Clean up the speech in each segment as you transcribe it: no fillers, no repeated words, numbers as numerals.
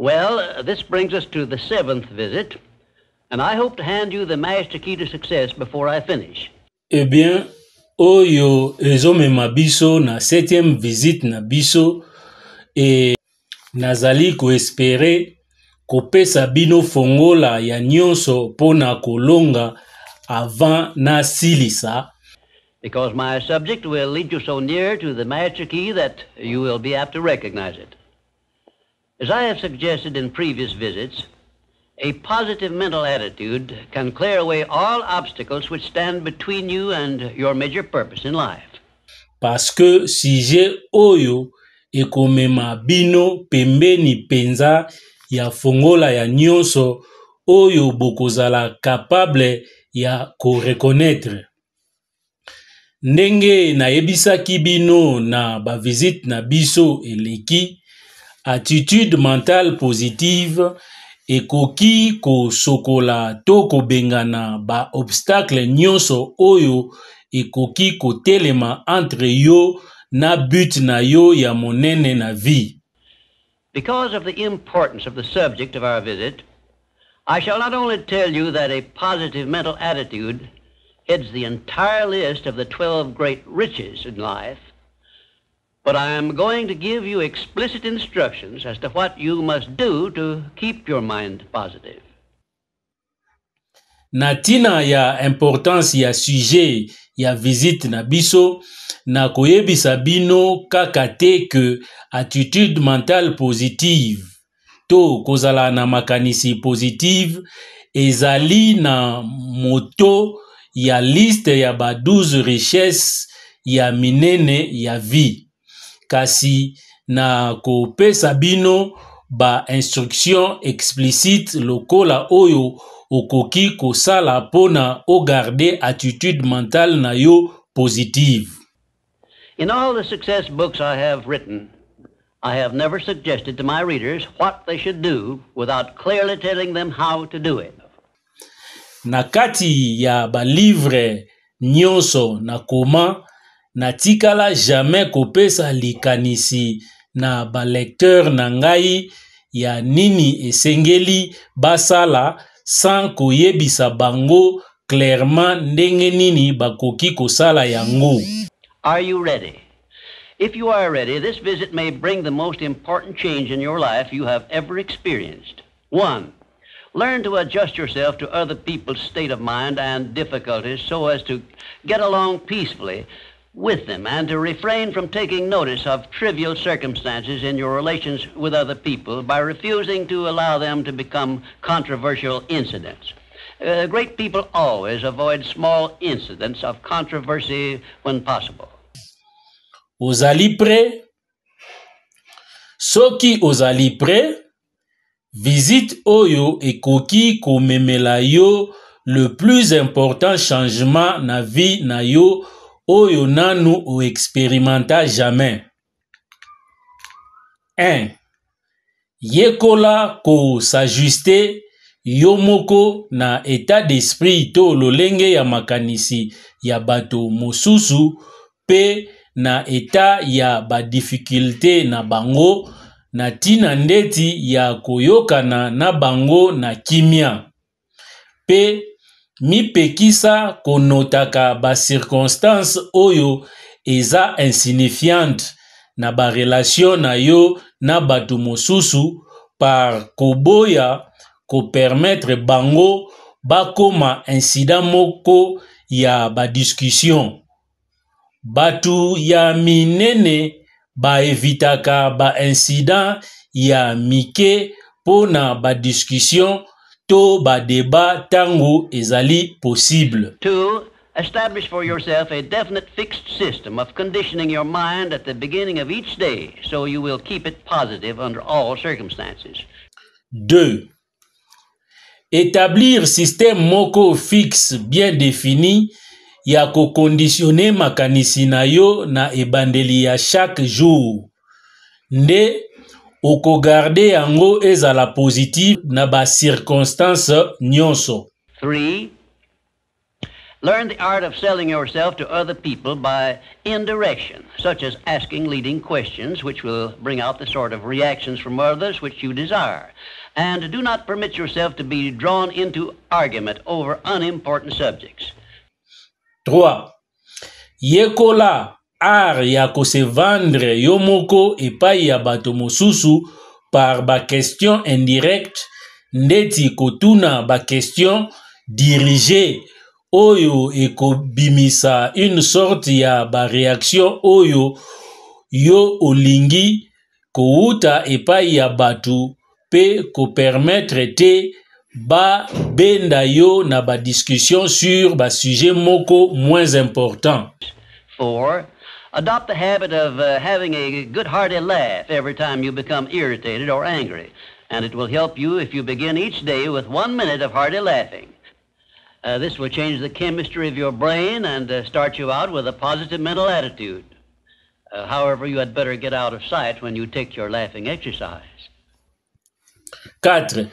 Well, this brings us to the 7th visit, and I hope to hand you the master key to success before I finish. Eh bien, oyo ezomema biso na 7e visite na biso e nazali koespere kopesa bino fongola ya nyonso pona kolonga avant na silisa. Because my subject will lead you so near to the master key that you will be apt to recognize it. As I have suggested in previous visits, a positive mental attitude can clear away all obstacles which stand between you and your major purpose in life. Parce que sujet oyo ekomema bino pembeni penza ya fongola ya nyonso oyo bokozala capable ya ko reconnaître. Ndenge na yebisaki bino na ba visite na biso eleki, attitude mentale positive ekoki ko sokola to ko bengana ba obstacle nyonso oyo ekoki ko telema entre yo na but na yo ya monene na vie. Because of the importance of the subject of our visit, I shall not only tell you that a positive mental attitude heads the entire list of the 12 great riches in life, but I am going to give you explicit instructions as to what you must do to keep your mind positive. Na tina ya importance ya sujet ya visite na biso, na koyebisa bino kaka te ke attitude mentale positive to kozala na makanisi positive ezali na moto ya liste ya ba 12 richesses ya minene ya vie. Kasi na kopesa bino ba instruction explicite lokola oyo okoki kosala pona o garder attitude mentale na yo positive. In all the success books I have written, I have never suggested to my readers what they should do without clearly telling them how to do it. Na kati ya ba livre nyonso na koma, na tikala jamais kopesa likanisi na ba lecteur na ngai ya nini esengeli basala sans koyebisa bango clairement ndenge nini bakoki kosala yango. Are you ready? If you are ready, this visit may bring the most important change in your life you have ever experienced. 1. Learn to adjust yourself to other people's state of mind and difficulties so as to get along peacefully with them and to refrain from taking notice of trivial circumstances in your relations with other people by refusing to allow them to become controversial incidents. Great people always avoid small incidents of controversy when possible. Ozali prêt? Soki ozali prêt, visite oyo ekoki komemela yo le plus important changement na vie na yo oyo nanu o expérimenta jamais. 1. Yekola ko s'ajuster yo moko na état d'esprit to lolenge ya makanisi ya bato mosusu pe na état ya ba difficulté na bango na tina ndeti ya koyokana na bango na kimia. Pe mipekisa konotaka ba circonstance oyo eza insignifiante na ba relation na yo na bato mosusu par koboya ko permettre bango bakoma incident moko ya ba discussion. Batu ya minene ba evitaka ba incident ya mike pona ba discussion to ba débat tango ezali possible. 2. Establish for yourself a definite fixed system of conditioning your mind at the beginning of each day so you will keep it positive under all circumstances. 2. Établir système moko fixe bien défini ya ko conditionner makanisi na yo na ebandeli ya chaque jour. Nde oko garder yango ezala positive na ba circonstance nyonso. 3. Learn the art of selling yourself to other people by indirection, such as asking leading questions, which will bring out the sort of reactions from others which you desire. And do not permit yourself to be drawn into argument over unimportant subjects. 3. Yekola art ya kose vendre yo moko epai ya bato mosusu par ba question indirecte ndeti kotuna ba question dirigée oyo ekobimisa une sorte ya ba réaction oyo yo olingi kouta epai ya batu pe ko permettre te ba benda yo na ba discussion sur ba sujet moko moins important. 4. Adopt the habit of having a good hearty laugh every time you become irritated or angry, and it will help you if you begin each day with 1 minute of hearty laughing. This will change the chemistry of your brain and start you out with a positive mental attitude. However, you had better get out of sight when you take your laughing exercise. 4.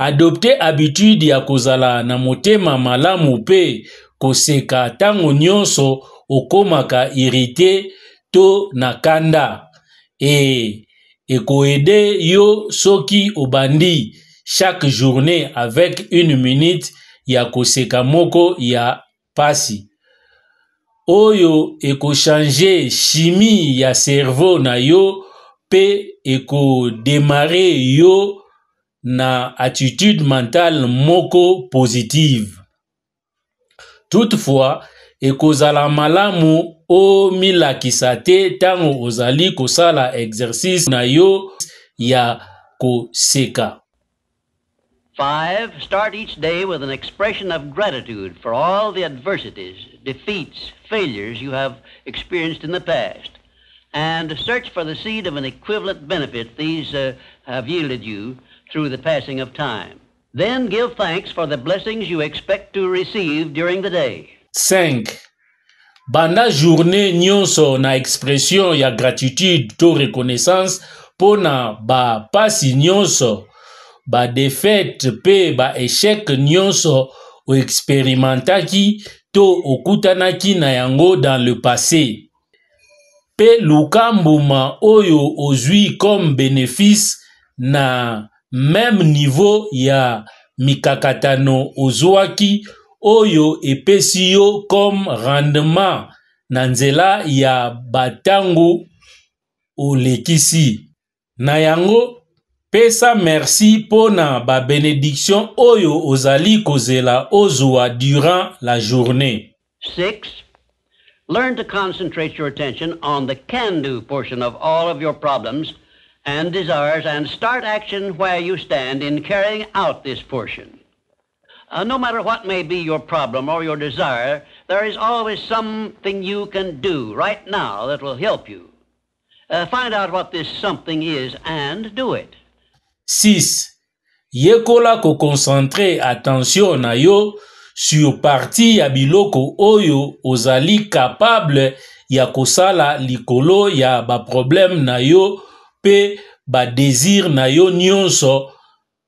Adopter habitude ya kozala na motema malamu pe koseka tango nyonso okomaka irrité to na kanda. Ekoede yo soki obandi chaque journée avec 1 minute ya koseka moko ya pasi. Oyo ekochange chimie ya cerveau na yo pe ekodemare yo na attitude mentale moko positive. Toutefois, ekozala malamu o milakisa te tango ozali kosala exercice na yo ya koseka. 5. Start each day with an expression of gratitude for all the adversities, defeats, failures you have experienced in the past, and search for the seed of an equivalent benefit these have yielded you through the passing of time. Then give thanks for the blessings you expect to receive during the day. 5. Banda journée nyonso na expression ya gratitude to reconnaissance pona ba pasi nyonso, ba défaite pe ba échec nyonso o expérimentaki to okutanaki na yango dans le passé. Pe lukambuma oyo ozwi comme bénéfice na même niveau ya mikakatano ozwaki oyo epesi yo comme rendement na nzela ya batango olekisi. Na yango, pesa merci pona ba bénédiction oyo ozali kozela ozwa durant la journée. 6. Learn to concentrate your attention on the can-do portion of all of your problems and desires and start action where you stand in carrying out this portion. No matter what may be your problem or your desire, there is always something you can do right now that will help you. Find out what this something is and do it. 6. Yekola ko concentre attention na yo sur parti ya biloko oyo ozali capable ya kosala likolo ya ba problème na yo pe ba désir na yo nyonso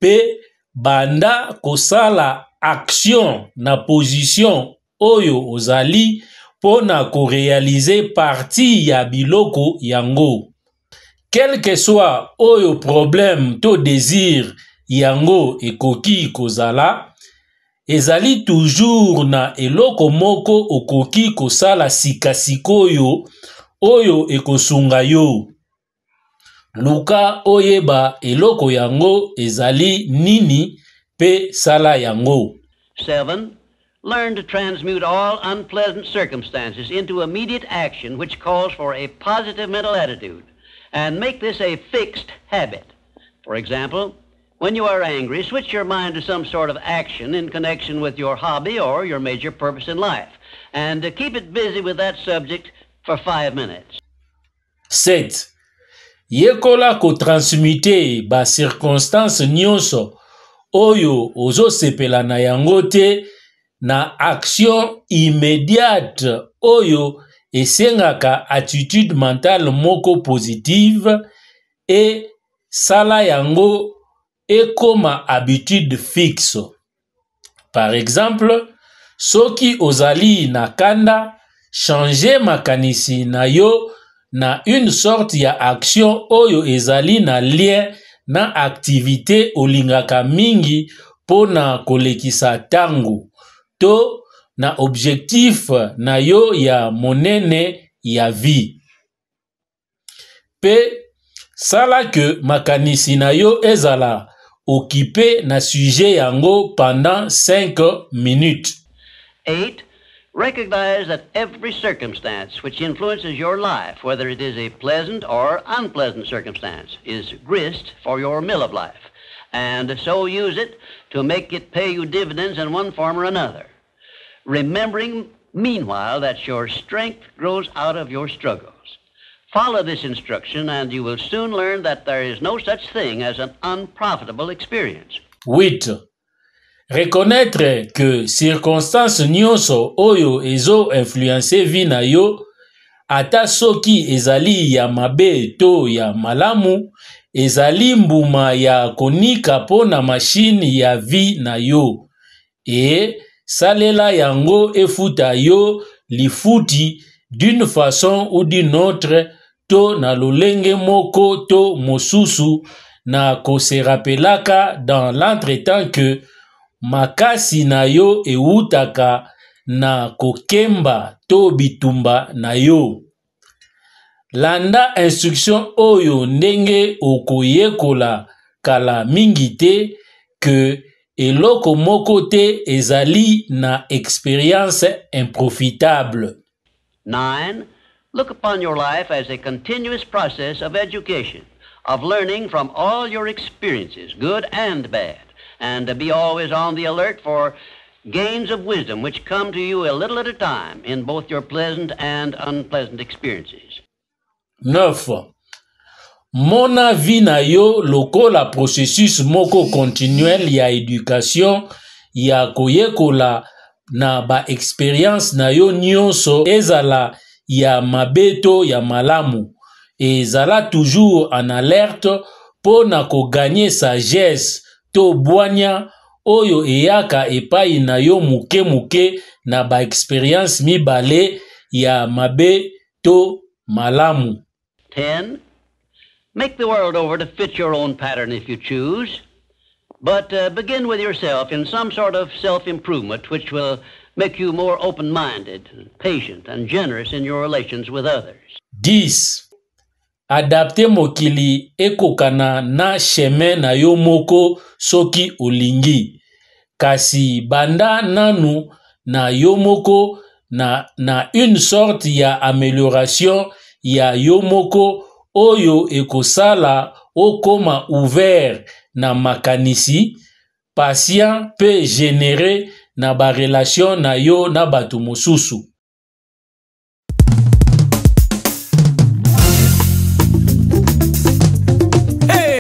pe banda kosala action na position oyo ozali pona ko réaliser parti ya biloko yango. Quel que soit oyo problème to désir yango ekoki kozala, ezali toujours na eloko moko okoki kosala sikasikoyo oyo ekosunga yo. Luka oyeba eloko yango ezali nini pe sala yango. 7. Learn to transmute all unpleasant circumstances into immediate action which calls for a positive mental attitude, and make this a fixed habit. For example, when you are angry, switch your mind to some sort of action in connection with your hobby or your major purpose in life, and keep it busy with that subject for 5 minutes. 7. Yekola ko transmute ba circonstance nyonso oyo ozo sepela na yango te na action immédiate oyo esengaka attitude mentale moko positive et sala yango ekoma habitude fixe. Par exemple, Soki ozali na kanda, changer makanisi na yo na une sorte ya action oyo ezali na lien na activité olingaka mingi pona kolekisa tango to na objectif na yo ya monene ya vie. Pe sala que makanisi na yo ezala occupé na sujet yango pendant 5 minutes. 8. Recognize that every circumstance which influences your life, whether it is a pleasant or unpleasant circumstance, is grist for your mill of life, and so use it to make it pay you dividends in one form or another. Remembering, meanwhile, that your strength grows out of your struggles. Follow this instruction, and you will soon learn that there is no such thing as an unprofitable experience. 8. Reconnaître que circonstances nyonso oyo ezo influencer vie na yo, ata soki ezali ya mabe to ya malamu, ezali mbuma ya konika pona machine ya vie na yo. E salela yango efuta yo lifuti d'une façon ou d'une autre to na lolenge moko to mosusu na koserapelaka dans l'entretemps que makasi na yo eutaka na kokemba to bitumba na yo. Landa instruction oyo ndenge okoyekola kala mingi te que eloko moko te ezali na expérience improfitable. 9. Look upon your life as a continuous process of education, of learning from all your experiences, good and bad, and be always on the alert for gains of wisdom which come to you a little at a time in both your pleasant and unpleasant experiences. 9. Mona vie na yo lokola processus moko continuel ya éducation ya koyekola na ba expérience na yo nyonso ezala ya mabeto ya malamu, ezala toujours en alerte po na ko gagner sagesse to bwanya oyo eyaka epai na yo muke muke na ba experience mibale ya mabe to malamu. 10. Make the world over to fit your own pattern if you choose, but begin with yourself in some sort of self-improvement which will make you more open-minded, patient, and generous in your relations with others. 10. Adapte mokili ekokana na chemin na yo moko soki olingi. Kasi banda nanu na yo moko na une sorte ya amélioration ya yo moko oyo ekosala okoma ouvert na makanisi, patient pe généré na ba relation na yo na bato mosusu.